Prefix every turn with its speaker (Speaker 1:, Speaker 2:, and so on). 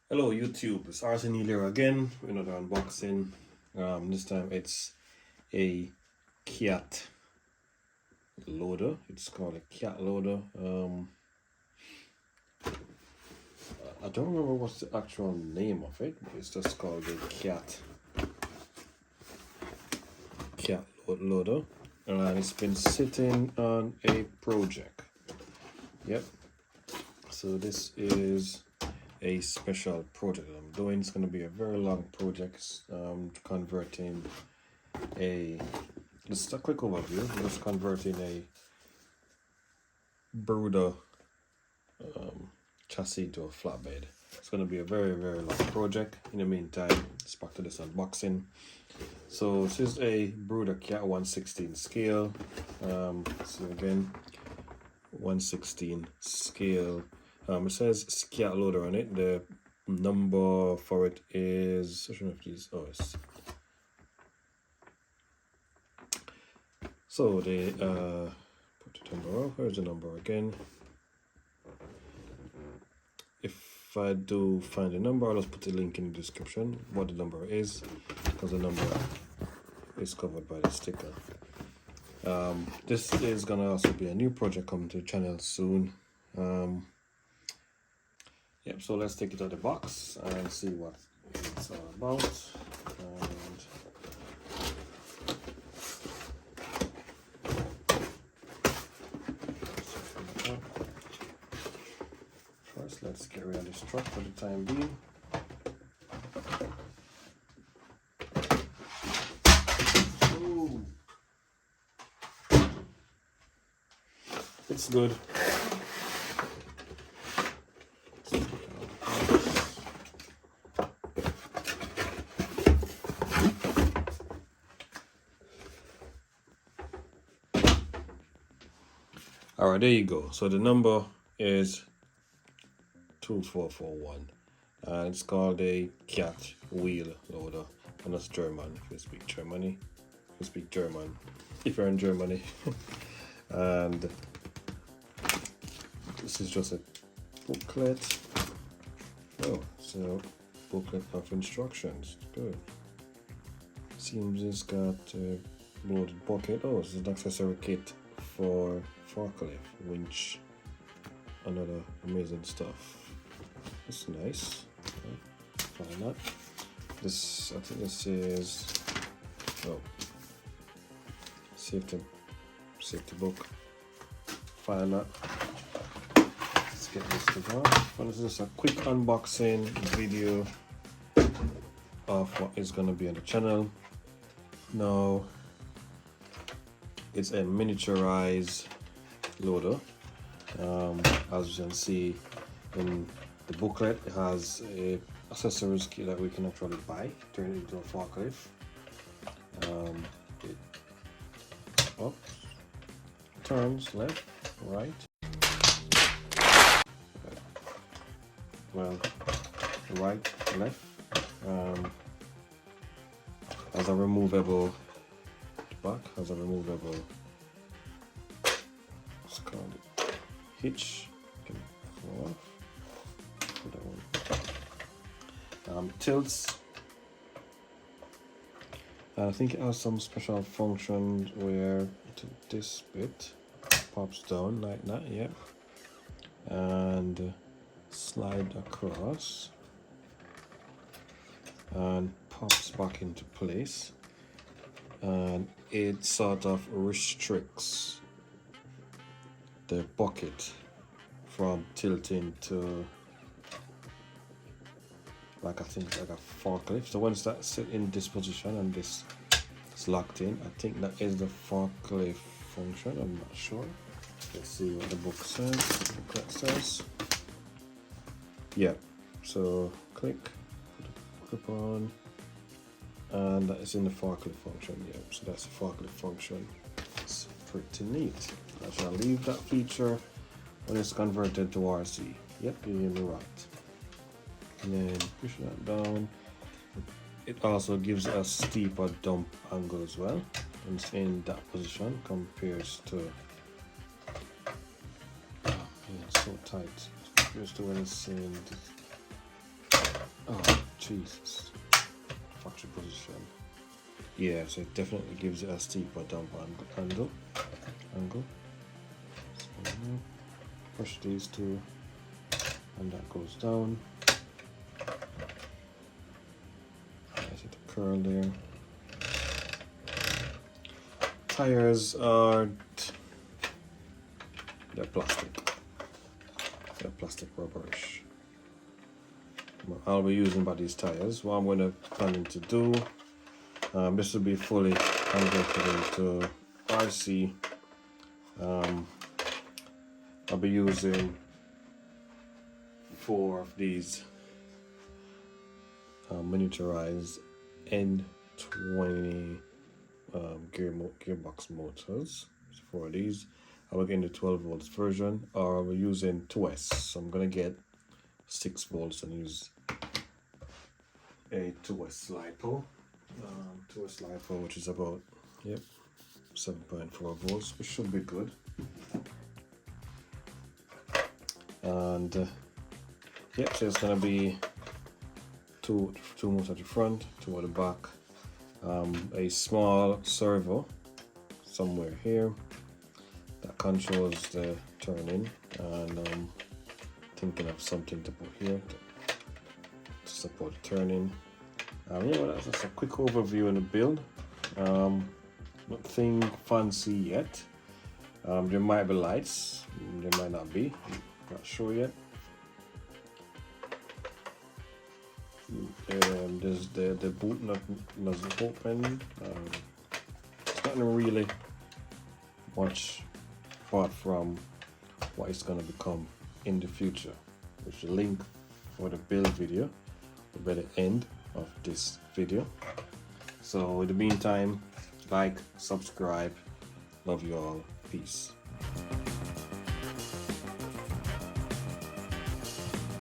Speaker 1: Hello YouTube, it's Arsen here again with another unboxing. This time it's a CAT loader. It's called a CAT loader. I don't remember what's the actual name of it, but it's just called a CAT loader, and it's been sitting on a project. Yep. So this is a special project I'm doing. It's going to be a very long project. Converting just a quick overview. I'm just converting a Bruder chassis to a flatbed. It's going to be a very long project. In the meantime, let's back to this unboxing. So this is a Bruder CAT 1/16 scale. So again, 1/16 scale. It says CAT loader on it. The number for it is, I don't know if these, oh, it's, so they put the number up. Where's the number again? If I do find the number, I'll just put the link in the description what the number is, because the number is covered by the sticker. This is gonna also be a new project coming to the channel soon. Yep, so let's take it out of the box and see what it's all about. And first, let's get rid of this truck for the time being. Ooh. It's good. All right, there you go. So the number is 2441, and it's called a CAT wheel loader, and that's German. If you speak Germany, if you speak German, if you're in Germany, and this is just a booklet. Oh, so booklet of instructions. Good. Seems it's got a loaded bucket. Oh, it's an accessory kit for forklift, winch, another amazing stuff. It's nice. Find that. This, I think this is, oh, safety book. Find that. Let's get this to go. Well, this is just a quick unboxing video of what is going to be on the channel. Now, it's a miniaturized loader. As you can see in the booklet, it has a accessories kit that we can actually buy, turn it into a forklift. It up, turns left, right. Well, right, left. Has a removable back, has a removable, let's call it hitch. Can fall off. Put that one. Tilts. I think it has some special function where this bit pops down like that, yeah, and slide across and pops back into place, and it sort of restricts the bucket from tilting to, like, I think like a forklift. So once that's set in this position and this is locked in, I think that is the forklift function. I'm not sure. Let's see what the book says. The booklet says. Yeah. So click, put the on, and that is in the forklift function. Yeah, so that's the forklift function. It's pretty neat. I shall leave that feature when it's converted to RC. Yep, you hear me right. And then push that down. It also gives a steeper dump angle as well. And it's in that position compares to, oh, yeah, it's so tight. Compares to when it's in Jesus. Factory position. Yeah, so it definitely gives it a steeper dump angle. So, push these two, and that goes down. I see the curl there. Tires are they're plastic. They're plastic rubberish. I'll be using by these tires. What I'm going to planning to do, this will be fully converted into RC. I'll be using 4 of these miniaturized N20 gearbox motors. So 4 of these. I will get in the 12 volts version, or I'll be using 2S. So I'm gonna get 6 volts and use a 2S LiPo. 2S LiPo, which is about 7.4 volts, which should be good. And so it's gonna be two motors at the front, 2 at the back, a small servo somewhere here that controls the turning, and thinking of something to put here to support the turning. That's just a quick overview on the build. Nothing fancy yet. There might be lights, there might not be, not sure yet. There's the boot nut nozzle open. It's not really much apart from what it's going to become in the future, which the link for the build video will be at the end of this video. So in the meantime, like, subscribe, love you all, peace.